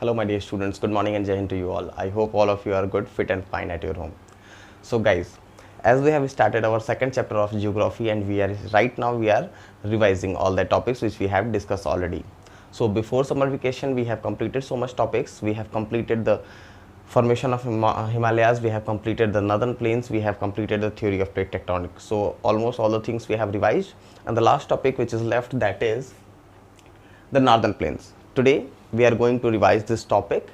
Hello my dear students, good morning and Jai Hind to you all. I hope all of you are good, fit and fine at your home. So guys, as we have started our second chapter of geography and we are revising all the topics which we have discussed already. So before summer vacation we have completed so much topics. We have completed the formation of Himalayas, we have completed the northern plains, we have completed the theory of plate tectonics. So almost all the things we have revised, and the last topic which is left, that is the northern plains. Today we are going to revise this topic,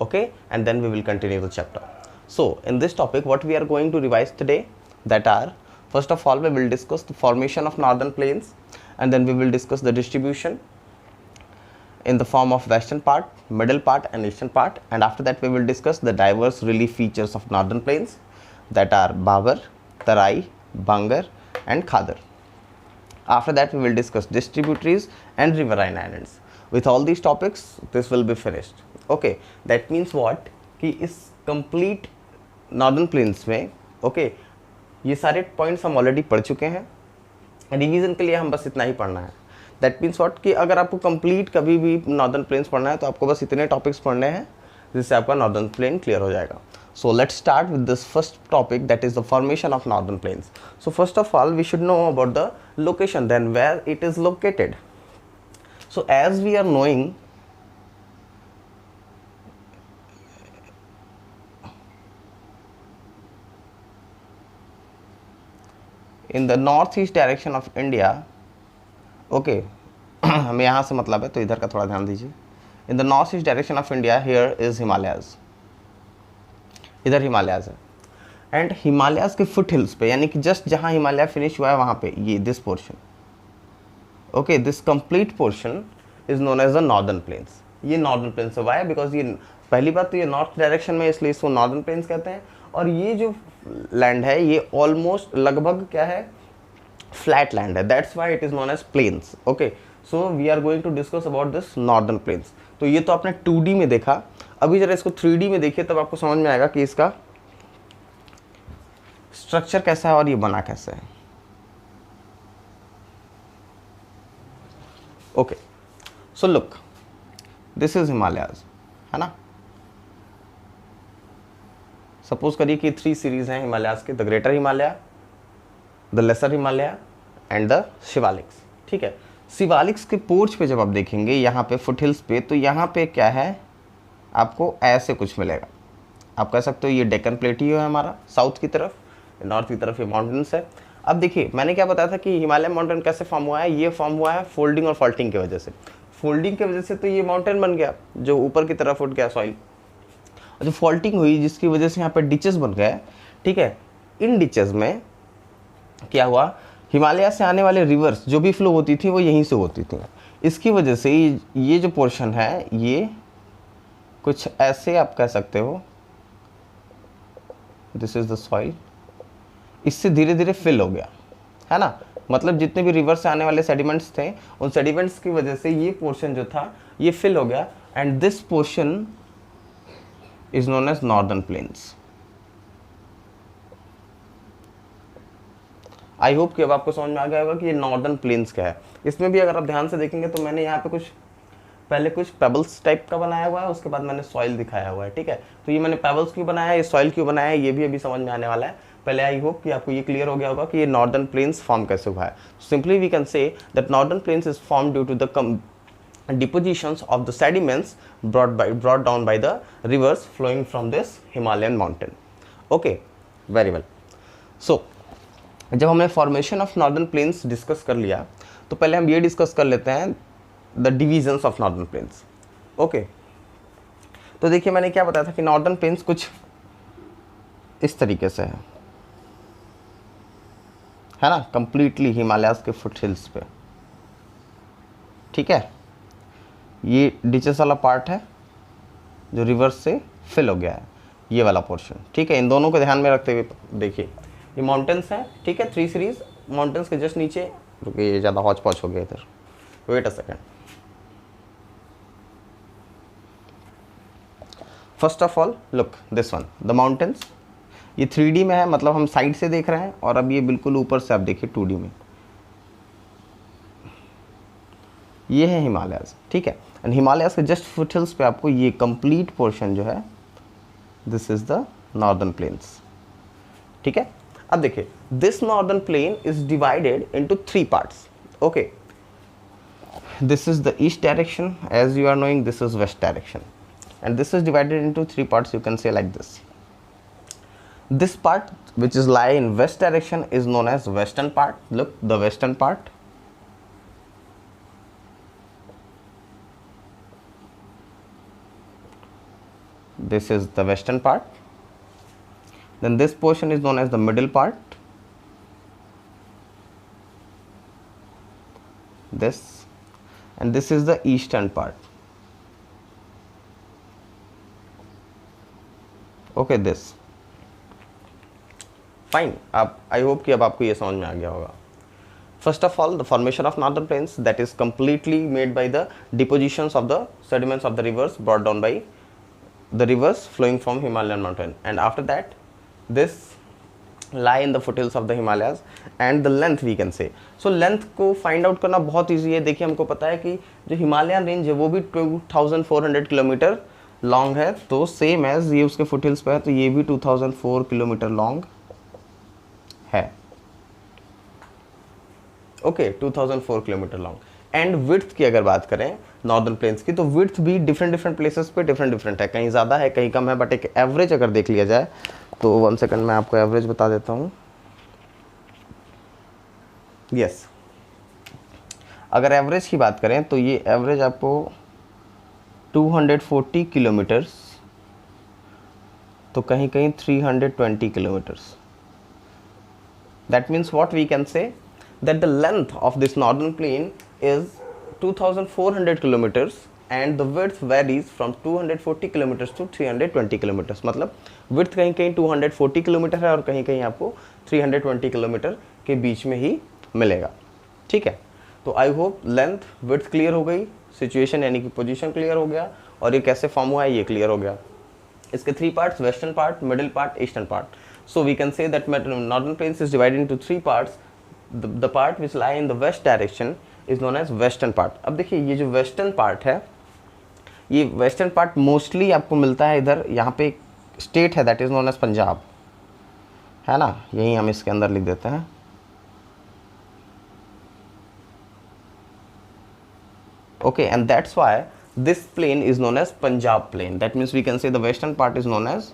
okay, and then we will continue the chapter. So in this topic what we are going to revise today, that are, first of all we will discuss the formation of northern plains, and then we will discuss the distribution in the form of western part, middle part and eastern part, and after that we will discuss the diverse relief features of northern plains, that are Bhabar, Tarai, Bangar and Khadar. After that we will discuss distributaries and riverine islands. With all these topics this will be finished. Okay, that means what कि इस complete northern plains में okay ये सारे points हम already पढ़ चुके हैं. Revision के लिए हम बस इतना ही पढ़ना है. दैट मीन्स व्हाट कि अगर आपको कंप्लीट कभी भी नॉर्दर्न प्लेन्स पढ़ना है तो आपको बस इतने टॉपिक्स पढ़ने हैं जिससे आपका नॉर्दर्न प्लेन क्लियर हो जाएगा. So let's start with this first topic, that is the formation of northern plains. So first of all we should know about the location, then where it is located. So as we are knowing in the northeast direction of India, okay हमें यहाँ से मतलब है तो इधर का थोड़ा ध्यान दीजिए. In the north east direction of India here is Himalayas, इधर हिमालयाज है. एंड हिमालयाज के फुट हिल्स पे, यानी कि जस्ट जहाँ हिमालय फिनिश हुआ है वहाँ पे ये this portion, okay, this complete portion is known as the northern plains. ये नॉर्दर्न प्लेन्स हुआ है बिकॉज ये पहली बात तो ये नॉर्थ डायरेक्शन में, इसलिए इसको नॉर्दर्न प्लेन्स कहते हैं. और ये जो लैंड है ये ऑलमोस्ट लगभग क्या है, फ्लैट लैंड है. That's why it is known as plains. Okay, so we are going to discuss about this northern plains. तो ये तो आपने 2D में देखा, अभी जरा इसको 3D में देखिए तब आपको समझ में आएगा कि इसका स्ट्रक्चर कैसा है और ये बना कैसे है. Okay, so look, this is Himalayas, है ना. सपोज करिए कि 3 सीरीज हैं हिमालयाज के, the greater Himalaya, the lesser Himalaya and the Shivaliks. ठीक है, शिवालिक्स के पोर्च पे जब आप देखेंगे यहाँ पे फुट हिल्स पे, तो यहाँ पे क्या है, आपको ऐसे कुछ मिलेगा. आप कह सकते हो ये डेक्कन प्लेटियो है हमारा साउथ की तरफ, नॉर्थ की तरफ ये माउंटेन्स है. अब देखिए मैंने क्या बताया था कि हिमालय माउंटेन कैसे फॉर्म हुआ है. ये फॉर्म हुआ है फोल्डिंग और फॉल्टिंग की वजह से. फोल्डिंग की वजह से तो ये माउंटेन बन गया जो ऊपर की तरफ उठ गया सॉइल. जो फॉल्टिंग हुई जिसकी वजह से यहाँ पे डिचेस बन गए. ठीक है, इन डिचेस में क्या हुआ, हिमालय से आने वाले रिवर्स जो भी फ्लो होती थी वो यहीं से होती थी. इसकी वजह से ये जो पोर्शन है ये कुछ ऐसे आप कह सकते हो, दिस इज द सॉइल, इससे धीरे धीरे फिल हो गया, है ना. मतलब जितने भी रिवर से आने वाले सेडिमेंट्स थे उन सेडिमेंट्स की वजह से ये पोर्शन जो था ये फिल हो गया. And this portion is known as northern plains. I hope कि अब आपको समझ में आ गया होगा कि ये नॉर्दर्न प्लेन्स क्या है. इसमें भी अगर आप ध्यान से देखेंगे तो मैंने यहाँ पे पहले कुछ पेबल्स टाइप का बनाया हुआ है, उसके बाद मैंने सॉइल दिखाया हुआ है. ठीक है, तो ये मैंने पेबल्स क्यों बनाया है, ये सॉइल क्यों बनाया है, ये भी अभी समझ में आने वाला है. पहले आई होप कि आपको ये क्लियर हो गया होगा कि ये नॉर्दर्न प्लेन्स फॉर्म कैसे हुआ है. Simply we can say that northern plains is form due to the depositions of the sediments brought down by the rivers flowing from this Himalayan mountain. Okay, very well. So जब हमने formation of northern planes discuss कर लिया तो पहले हम ये discuss कर लेते हैं the divisions of northern planes. Okay, तो देखिए मैंने क्या बताया था कि नॉर्दर्न प्लेन्स कुछ इस तरीके से है ना, कंप्लीटली हिमालयाज के फुट हिल्स पे. ठीक है, ये डिचेस वाला पार्ट है जो रिवर्स से फिल हो गया है, ये वाला पोर्शन. ठीक है, इन दोनों को ध्यान में रखते हुए देखिए ये माउंटेन्स हैं. ठीक है, 3 सीरीज माउंटेन्स के जस्ट नीचे, रुकिए ये ज़्यादा हौच पौच हो गया इधर, wait a second. First of all look this one, the mountains. ये 3D में है, मतलब हम साइड से देख रहे हैं, और अब ये बिल्कुल ऊपर से आप देखिए 2D में. ये है हिमालयाज, ठीक है। एंड हिमालयाज के जस्ट फुटहिल्स पे आपको ये कंप्लीट पोर्शन जो है, this is the northern planes, ठीक है। अब देखिए, this northern plain is divided into 3 parts, okay. This is the east direction, as you are knowing this is west direction, and this is divided into 3 parts. You can say like this. This part which is lie in west direction is known as western part. Look, the western part. This is the western part. Then this portion is known as the middle part. This, and this is the eastern part, okay, this, fine. आप I hope कि अब आपको ये समझ में आ गया होगा. First of all, the formation of northern plains, that is completely made by the depositions of the sediments of the rivers brought down by the rivers flowing from Himalayan mountain, and after that this lie in the foothills of the Himalayas, and the length we can say. So length को find out करना बहुत easy है. देखिए, हमको पता है कि जो हिमालयन रेंज है वो भी 2400 किलोमीटर लॉन्ग है, तो सेम एज ये उसके फुटहिल्स पे है, तो ये भी 2004 किलोमीटर लॉन्ग है, okay, 2004 kilometre long. And width की अगर बात करें नॉर्दर्न प्लेन्स की, तो विड्थ भी डिफरेंट प्लेसेस पे डिफरेंट है, कहीं ज़्यादा है कहीं कम है, बट एक एवरेज अगर देख लिया जाए तो 1 सेकंड मैं आपको एवरेज बता देता हूँ. यस, अगर एवरेज की बात करें तो ये एवरेज आपको 240 किलोमीटर्स, तो कहीं कहीं 320 kilometres. That means what we can say that the length of this northern plain is 2400 kilometers and the width varies from 240 kilometers to 320 kilometers. मतलब width कहीं कहीं 240 किलोमीटर है और कहीं कहीं आपको 320 किलोमीटर के बीच में ही मिलेगा, ठीक है. तो I hope length width clear हो गई, सिचुएशन यानी कि पोजीशन क्लियर हो गया, और ये कैसे फॉर्म हुआ है ये क्लियर हो गया. इसके 3 parts, western part, middle part, eastern part. So we can say that northern plains is divided into 3 parts. The part which lie in the west direction is known as western part. अब देखिए, ये जो western part है, ये western part mostly आपको मिलता है इधर, यहाँ पे एक state है that is known as Punjab, है ना, यही हम इसके अंदर लिख देते हैं. Okay, and that's why this plain is known as Punjab plain. That means we can say the western part is known as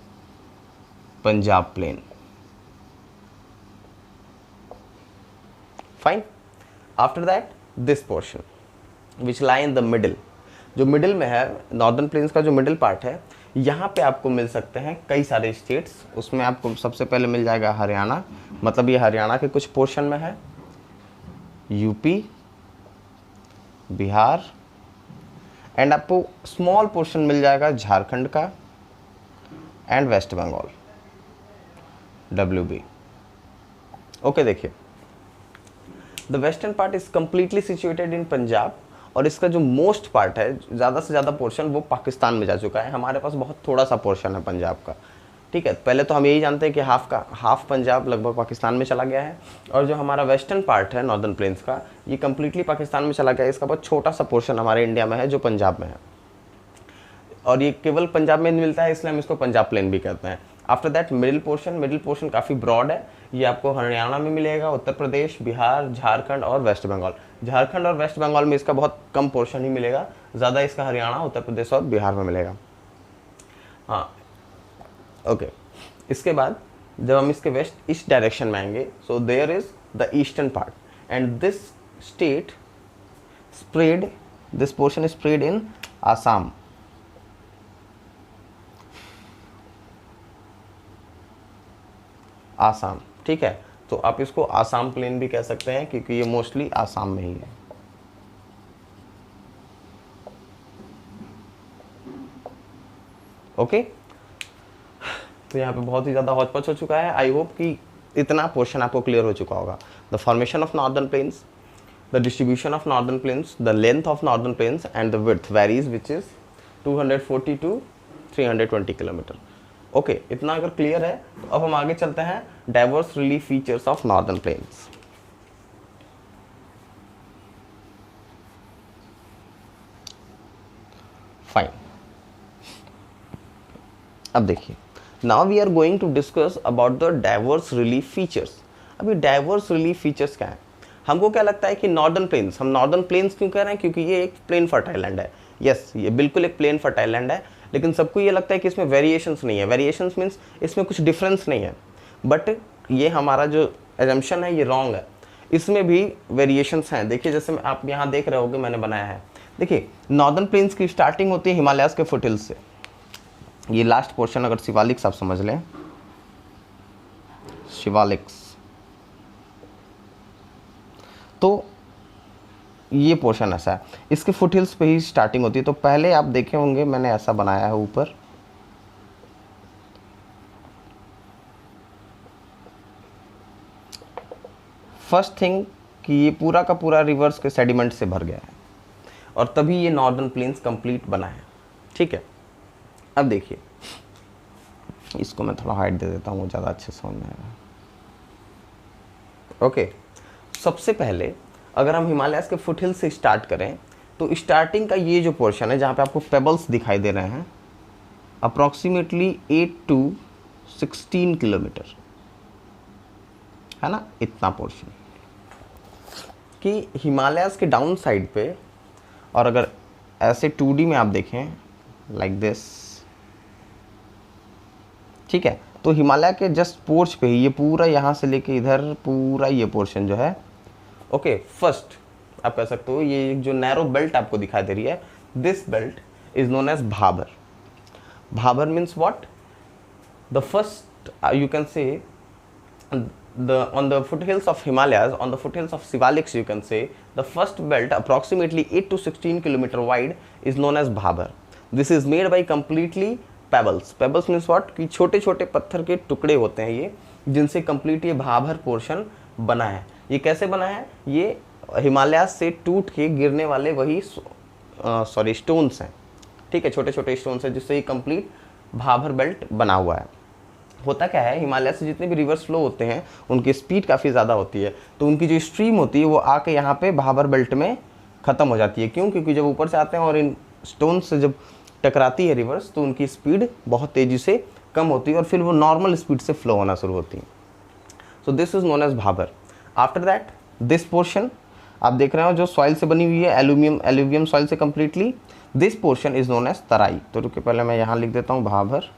Punjab plain. Fine. After that, this portion which lie in the middle, जो middle में है, northern plains का जो middle part है, यहाँ पे आपको मिल सकते हैं कई सारे स्टेट्स. उसमें आपको सबसे पहले मिल जाएगा हरियाणा, मतलब ये हरियाणा के कुछ पोर्शन में है, यूपी, बिहार, एंड आपको स्मॉल पोर्शन मिल जाएगा झारखंड का, and West Bengal, WB. Okay, देखिए, the western part is completely situated in Punjab, और इसका जो मोस्ट पार्ट है, ज़्यादा से ज़्यादा पोर्शन वो पाकिस्तान में जा चुका है. हमारे पास बहुत थोड़ा सा पोर्शन है पंजाब का, ठीक है. पहले तो हम यही जानते हैं कि हाफ पंजाब लगभग पाकिस्तान में चला गया है, और जो हमारा वेस्टर्न पार्ट है नॉर्दर्न प्लेन्स का, ये कम्प्लीटली पाकिस्तान में चला गया है. इसका बहुत छोटा सा पोर्शन हमारे इंडिया में है जो पंजाब में है, और ये केवल पंजाब में मिलता है, इसलिए हम इसको पंजाब प्लेन भी कहते हैं. आफ्टर दैट मिडिल पोर्शन काफ़ी ब्रॉड है. ये आपको हरियाणा में मिलेगा, उत्तर प्रदेश, बिहार, झारखंड और वेस्ट बंगाल. झारखंड और वेस्ट बंगाल में इसका बहुत कम पोर्शन ही मिलेगा, ज़्यादा इसका हरियाणा, उत्तर प्रदेश और बिहार में मिलेगा. हाँ, ओके. इसके बाद जब हम इसके वेस्ट ईस्ट डायरेक्शन में आएंगे, so there is the eastern part, and this state spread, this portion is spread in Assam. Assam, ठीक है. तो आप इसको आसाम प्लेन भी कह सकते हैं, क्योंकि ये मोस्टली आसाम में ही है. ओके, तो यहाँ पे बहुत ही ज़्यादा हौच-पौच हो चुका है. आई होप कि इतना पोर्शन आपको क्लियर हो चुका होगा. The formation of northern planes, the distribution of northern planes, the length of northern plains and the width varies, which is 240 to 320 kilometre. Okay, इतना अगर क्लियर है तो अब हम आगे चलते हैं diverse relief features of northern plains. Fine. अब देखिए, now we are going to discuss about the diverse relief features. अभी डाइवर्स रिलीफ फीचर्स क्या है? हमको क्या लगता है कि नॉर्दर्न प्लेन्स, हम नॉर्दर्न प्लेन्स क्यों कह रहे हैं? क्योंकि ये एक प्लेन फर्टाइल लैंड है। यस, ये बिल्कुल एक प्लेन फर्टाइल लैंड है, लेकिन सबको ये लगता है कि इसमें वेरिएशंस नहीं है। वेरिएशंस मीन्स इसमें कुछ डिफरेंस नहीं है, बट ये हमारा जो एजम्पशन है ये रॉन्ग है। इसमें भी वेरिएशंस हैं। देखिए, जैसे आप यहाँ देख रहे होगे मैंने बनाया है। देखिए, नॉर्दर्न प्लेन्स की स्टार्टिंग होती है हिमालयाज के फुटहिल्स से। ये लास्ट पोर्शन अगर शिवालिक्स आप समझ लें, शिवालिक्स, तो ये पोर्शन ऐसा है, इसके फुटहिल्स पे ही स्टार्टिंग होती है। तो पहले आप देखे होंगे मैंने ऐसा बनाया है ऊपर, फर्स्ट थिंग कि ये पूरा का पूरा रिवर्स के सेडिमेंट से भर गया है और तभी ये नॉर्दर्न प्लेन्स कंप्लीट बना है। ठीक है, अब देखिए, इसको मैं थोड़ा हाइट दे देता हूँ, ज़्यादा अच्छे समझ में आएगा। ओके, सबसे पहले अगर हम हिमालयाज के फुटहिल से स्टार्ट करें तो स्टार्टिंग का ये जो पोर्शन है जहाँ पे आपको पेबल्स दिखाई दे रहे हैं, अप्रॉक्सीमेटली 8 to 16 किलोमीटर है ना, इतना पोर्शन कि हिमालयाज के डाउन साइड पे। और अगर ऐसे 2D में आप देखें लाइक दिस, ठीक है, तो हिमालय के जस्ट पोर्च पे ही ये पूरा यहाँ से लेके इधर पूरा ये पोर्शन जो है, ओके, फर्स्ट आप कह सकते हो ये जो नैरो बेल्ट आपको दिखाई दे रही है, this belt is known as Bhabar. Bhabar means what? The first you can say on the foothills of Himalayas, on the foothills of Shivaliks, you can say the first belt approximately 8 to 16 kilometer wide is known as Bhabar. This is made by completely pebbles. Pebbles means what? कि छोटे छोटे पत्थर के टुकड़े होते हैं ये, जिनसे कंप्लीट ये भाबर पोर्शन बना है। ये कैसे बना है? ये हिमालय से टूट के गिरने वाले वही स्टोन्स हैं। ठीक है, छोटे छोटे स्टोन्स हैं जिससे ये कंप्लीट भाबर बेल्ट बना हुआ है। होता क्या है, हिमालय से जितने भी रिवर्स फ्लो होते हैं उनकी स्पीड काफ़ी ज़्यादा होती है, तो उनकी जो स्ट्रीम होती है वो आके यहाँ पे भाबर बेल्ट में ख़त्म हो जाती है। क्यों? क्योंकि जब ऊपर से आते हैं और इन स्टोन से जब टकराती है रिवर्स, तो उनकी स्पीड बहुत तेज़ी से कम होती है और फिर वो नॉर्मल स्पीड से फ्लो होना शुरू होती है। So this is known as Bhabar. After that this portion आप देख रहे हो जो सॉइल से बनी हुई है, एलुवियम सॉइल से completely, this portion is known as Terai. तो रुके, पहले मैं यहाँ लिख देता हूँ Bhabar,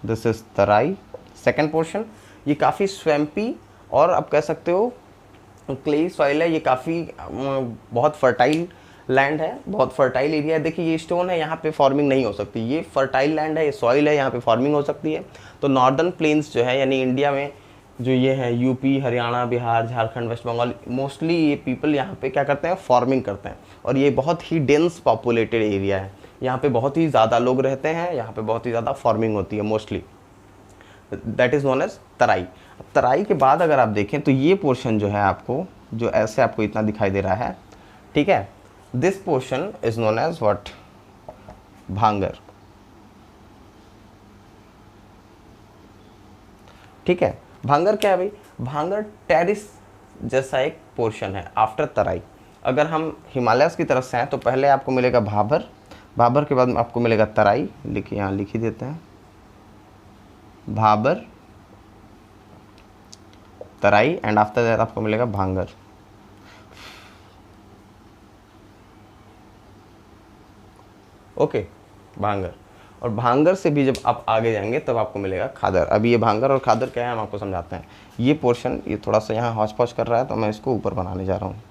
this is Terai. Second portion, ये काफ़ी स्वैम्पी और आप कह सकते हो क्ले सॉइल है। ये काफ़ी बहुत फर्टाइल लैंड है, बहुत फर्टाइल एरिया है। देखिए, ये स्टोन है, यहाँ पे फार्मिंग नहीं हो सकती। ये फर्टाइल लैंड है, ये सॉइल है, यहाँ पे फार्मिंग हो सकती है। तो नॉर्दर्न प्लेन्स जो है, यानी इंडिया में जो ये है, UP, Haryana, Bihar, Jharkhand, West Bengal, mostly ये पीपल यहाँ पे क्या करते हैं? फार्मिंग करते हैं। और ये बहुत ही डेंस पॉपुलेटेड एरिया है, यहाँ पे बहुत ही ज़्यादा लोग रहते हैं, यहाँ पे बहुत ही ज़्यादा फार्मिंग होती है mostly. That is known as Terai. Terai के बाद अगर आप देखें तो ये पोर्शन जो है आपको, जो ऐसे आपको इतना दिखाई दे रहा है, ठीक है, this portion is known as what? Bhangar. ठीक है, भांगर क्या है भाई? भांगर टेरिस जैसा एक पोर्शन है आफ्टर तराई। अगर हम हिमालयस की तरफ से हैं तो पहले आपको मिलेगा भाबर, भाबर के बाद आपको मिलेगा तराई। लिखिए, यहाँ लिख ही देते हैं, भाबर, तराई, एंड आफ्टर दैट आपको मिलेगा भांगर। ओके, भांगर। और भांगर से भी जब आप आगे जाएंगे तब आपको मिलेगा खादर। अभी ये भांगर और खादर क्या है हम आपको समझाते हैं। ये पोर्शन ये थोड़ा सा यहाँ हौच पौच कर रहा है, तो मैं इसको ऊपर बनाने जा रहा हूँ।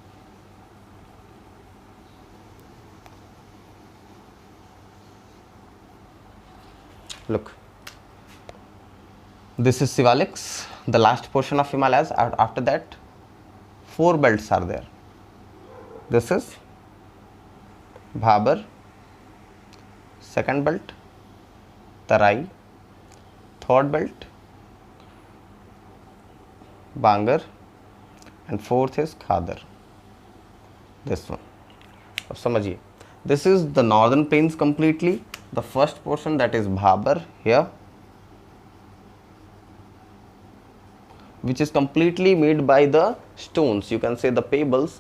Look, this is Shivaliks, the last portion of Himalayas. After that, 4 belts are there. This is Bhabar, second belt, Tarai, third belt, Bangar, and fourth is Khadar. This one. अब समझिए, this is the northern plains completely. The first portion, that is Bhabar here, which is completely made by the stones, you can say the pebbles,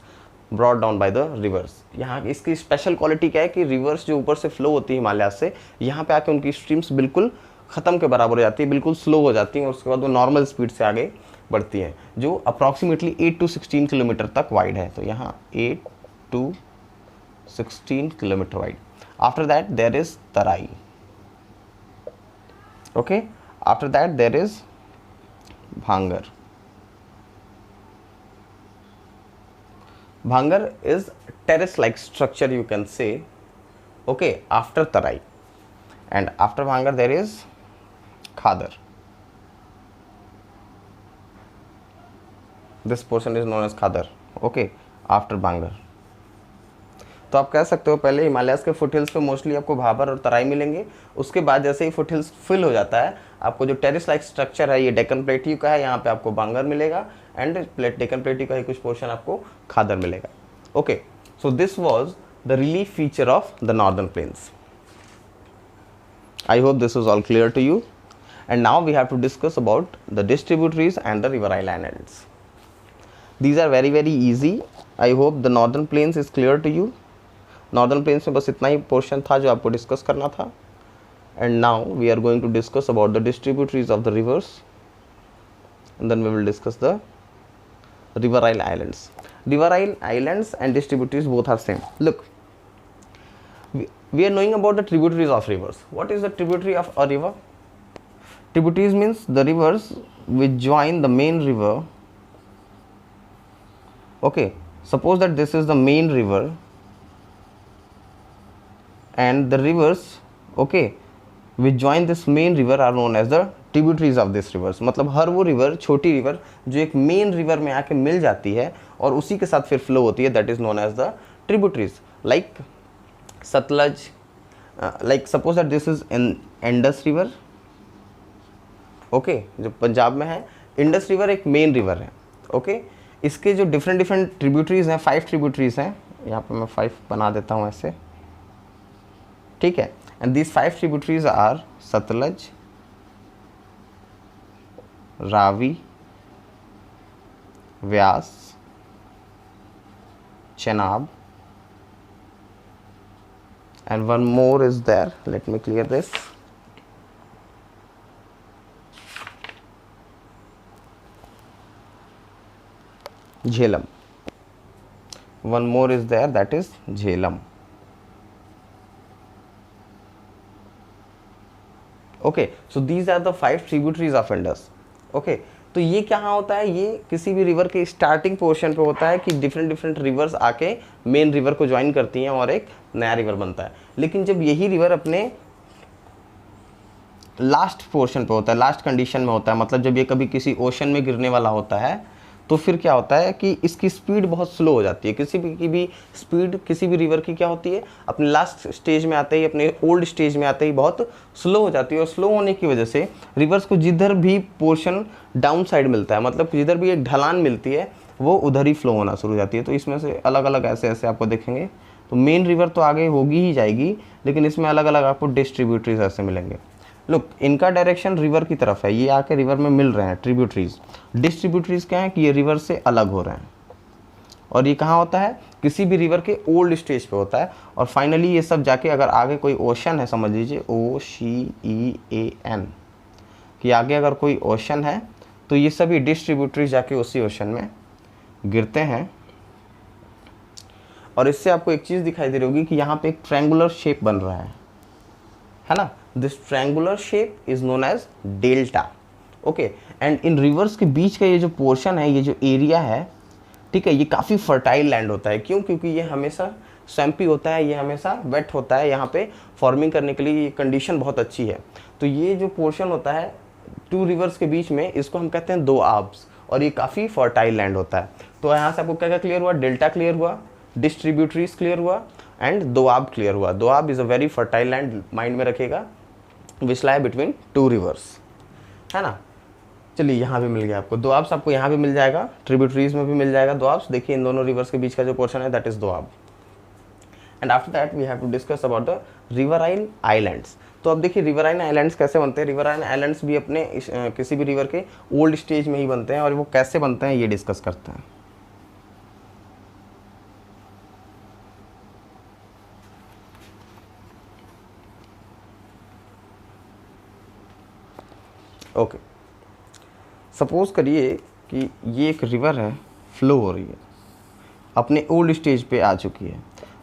brought down by the reverse. यहाँ इसकी special quality क्या है कि reverse जो ऊपर से flow होती है हिमालय से, यहाँ पे आके उनकी स्ट्रीम्स बिल्कुल ख़त्म के बराबर हो जाती है, बिल्कुल स्लो हो जाती हैं और उसके बाद वो नॉर्मल स्पीड से आगे बढ़ती हैं, जो अप्रॉक्सीमेटली 8 to 16 किलोमीटर तक वाइड है। तो यहाँ 8 to 16 kilometre wide. After that there is Terai. Okay, after that there is Bhangar. Bhangar is terrace-like structure, you can say, okay, after Tarai. And after Bhangar there is Khadar. This portion is known as Khadar, okay, after Bhangar. तो आप कह सकते हो पहले Himalayas के foothills पे mostly आपको भाबर और तराई मिलेंगे, उसके बाद जैसे ही फुटहिल्स फिल हो जाता है आपको जो टेरिस लाइक स्ट्रक्चर है ये डेक्कन प्लेट्यू का है, यहाँ पे आपको बांगर मिलेगा एंड डेक्कन प्लेट्यू का ही कुछ पोर्शन आपको खादर मिलेगा। Okay, so this was the relief feature of the northern plains. I hope this was all clear to you and now we have to discuss about the distributaries and the riverine islands. These are very very easy. I hope the northern plains is clear to you. Northern plains में बस इतना ही portion था जो आपको discuss करना था। And now we are going to discuss about the distributaries of the rivers and then we will discuss the riverine islands. Riverine islands and distributaries both are same. Look, we are knowing about the tributaries of rivers. What is the tributary of a river? Tributaries means the rivers which join the main river. Okay, suppose that this is the main river and the rivers, okay, which join this main river are known as the tributaries of this reverse. मतलब हर वो river, छोटी river जो एक main river में आके मिल जाती है और उसी के साथ फिर फ्लो होती है, that is known as the tributaries. Like Sutlej, like suppose that this is Indus river, okay, जो पंजाब में है। इंडस रिवर एक मेन रिवर है, ओके। इसके जो डिफरेंट डिफरेंट ट्रिब्यूटरीज हैं, 5 ट्रिब्यूटरीज हैं, यहाँ पे मैं 5 बना देता हूँ ऐसे, ठीक है। And this 5 tributaries are Sutlej, Ravi, Vyas, Chenab, and one more is there. Let me clear this. Jhelum. One more is there, that is Jhelum. Okay, so these are the 5 tributaries of Indus. Okay, तो ये क्या होता है, ये किसी भी रिवर के starting portion पे होता है कि डिफरेंट डिफरेंट रिवर्स आके मेन रिवर को ज्वाइन करती हैं और एक नया रिवर बनता है। लेकिन जब यही रिवर अपने लास्ट पोर्शन पे होता है, लास्ट कंडीशन में होता है, मतलब जब ये कभी किसी ओशन में गिरने वाला होता है, तो फिर क्या होता है कि इसकी स्पीड बहुत स्लो हो जाती है। किसी भी स्पीड किसी भी रिवर की क्या होती है, अपने लास्ट स्टेज में आते ही, अपने ओल्ड स्टेज में आते ही बहुत स्लो हो जाती है। और स्लो होने की वजह से रिवर्स को जिधर भी पोर्शन डाउन साइड मिलता है, मतलब जिधर भी एक ढलान मिलती है, वो उधर ही फ्लो होना शुरू हो जाती है। तो इसमें से अलग अलग ऐसे ऐसे आपको देखेंगे, तो मेन रिवर तो आगे होगी ही जाएगी, लेकिन इसमें अलग अलग आपको डिस्ट्रीब्यूटरीज ऐसे मिलेंगे। लुक, इनका डायरेक्शन रिवर की तरफ है, ये आके रिवर में मिल रहे हैं ट्रिब्यूटरीज। डिस्ट्रीब्यूटरीज क्या है कि ये रिवर से अलग हो रहे हैं, और ये कहाँ होता है, किसी भी रिवर के ओल्ड स्टेज पे होता है। और फाइनली ये सब जाके अगर आगे कोई ओशन है, समझ लीजिए OCEAN, कि आगे अगर कोई ओशन है तो ये सभी डिस्ट्रीब्यूटरीज जाके उसी ओशन में गिरते हैं। और इससे आपको एक चीज़ दिखाई दे रही होगी कि यहाँ पे एक ट्रायंगुलर शेप बन रहा है ना। This triangular shape is known as delta, okay. And in rivers के बीच का ये जो पोर्शन है, ये जो एरिया है, ठीक है, ये काफ़ी फर्टाइल लैंड होता है। क्यों? क्योंकि ये हमेशा स्वैम्पी होता है, ये हमेशा वेट होता है। यहाँ पे फॉर्मिंग करने के लिए ये कंडीशन बहुत अच्छी है। तो ये जो पोर्शन होता है 2 रिवर्स के बीच में, इसको हम कहते हैं दोआब्स, और ये काफ़ी फर्टाइल लैंड होता है। तो यहाँ से आपको क्या क्या क्लियर हुआ, डेल्टा क्लियर हुआ, डिस्ट्रीब्यूटरीज क्लियर हुआ एंड दोआब क्लियर हुआ। Doab is a very fertile land, mind में रखिएगा, विच लाई बिटवीन 2 रिवर्स, है ना। चलिए, यहाँ भी मिल गया आपको दोआब्स, आपको यहाँ भी मिल जाएगा, ट्रिब्यूटरीज में भी मिल जाएगा दोआब्स। देखिए इन दोनों रिवर्स के बीच का जो पोर्शन है that is doab. And after that we have to discuss about the riverine islands. तो अब देखिए रिवराइन आइलैंड्स कैसे बनते हैं। रिवराइन आइलैंड्स भी अपने किसी भी रिवर के ओल्ड स्टेज में ही बनते हैं, और वो कैसे बनते हैं ये डिस्कस करते हैं। ओके, सपोज करिए कि ये एक रिवर है, फ्लो हो रही है, अपने ओल्ड स्टेज पे आ चुकी है।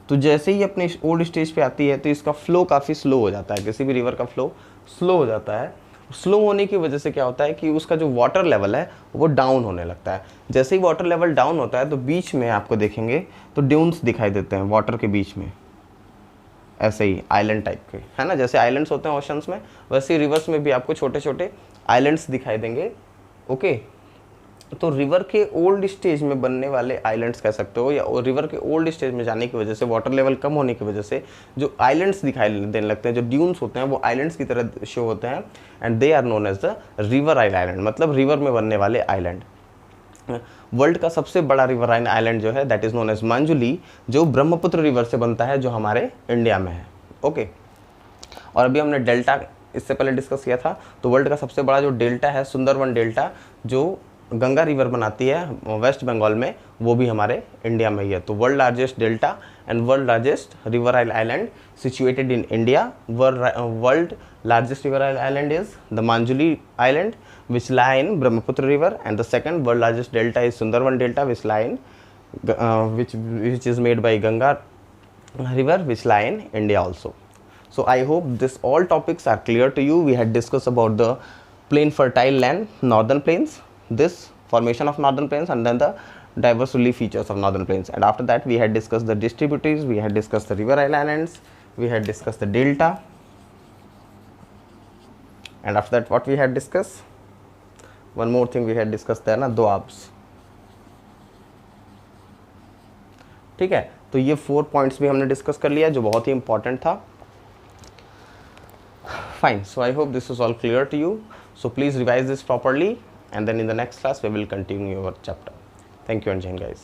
तो जैसे ही अपने ओल्ड स्टेज पे आती है तो इसका फ्लो काफ़ी स्लो हो जाता है, किसी भी रिवर का फ्लो स्लो हो जाता है। स्लो होने की वजह से क्या होता है कि उसका जो वाटर लेवल है वो डाउन होने लगता है। जैसे ही वाटर लेवल डाउन होता है तो बीच में आपको देखेंगे तो ड्यून्स दिखाई देते हैं वाटर के बीच में, ऐसे ही आइलैंड टाइप के, है ना। जैसे आइलैंड्स होते हैं ओशंस में, वैसे ही रिवर्स में भी आपको छोटे छोटे आइलैंड्स दिखाई देंगे। ओके, तो रिवर के ओल्ड स्टेज में बनने वाले आइलैंड्स कह सकते हो, या रिवर के ओल्ड स्टेज में जाने की वजह से, वाटर लेवल कम होने की वजह से जो आइलैंड्स दिखाई देने लगते हैं, जो ड्यून्स होते हैं वो आइलैंड्स की तरह शो होते हैं, and they are known as the river island, मतलब रिवर में बनने वाले आइलैंड। वर्ल्ड का सबसे बड़ा रिवराइन आइलैंड जो है दैट इज नोन एज मांजुली, जो ब्रह्मपुत्र रिवर से बनता है, जो हमारे इंडिया में है। ओके, और अभी हमने डेल्टा इससे पहले डिस्कस किया था। तो वर्ल्ड का सबसे बड़ा जो डेल्टा है, सुंदरवन डेल्टा, जो गंगा रिवर बनाती है वेस्ट बंगाल में, वो भी हमारे इंडिया में ही है। तो world largest delta and world largest river island situated in India. World largest river island is the Manjuli Island, which lie in Brahmaputra River, and the second world largest delta is Sundarban Delta, which lie in which is made by Ganga River, which lie in India also. So I hope this all topics are clear to you. We had discussed about the plain fertile land, northern plains, this formation of northern plains, and then the diverse relief features of northern plains. And after that we had discussed the distributaries, we had discussed the river islands, we had discussed the delta. And after that what we had discussed, one more thing we had discussed there ना, दोआब्स। ठीक है, तो ये 4 points भी हमने discuss कर लिया जो बहुत ही इंपॉर्टेंट था। Fine, so I hope this is all clear to you. So please revise this properly, and then in the next class we will continue your chapter. Thank you and Jai Hind guys.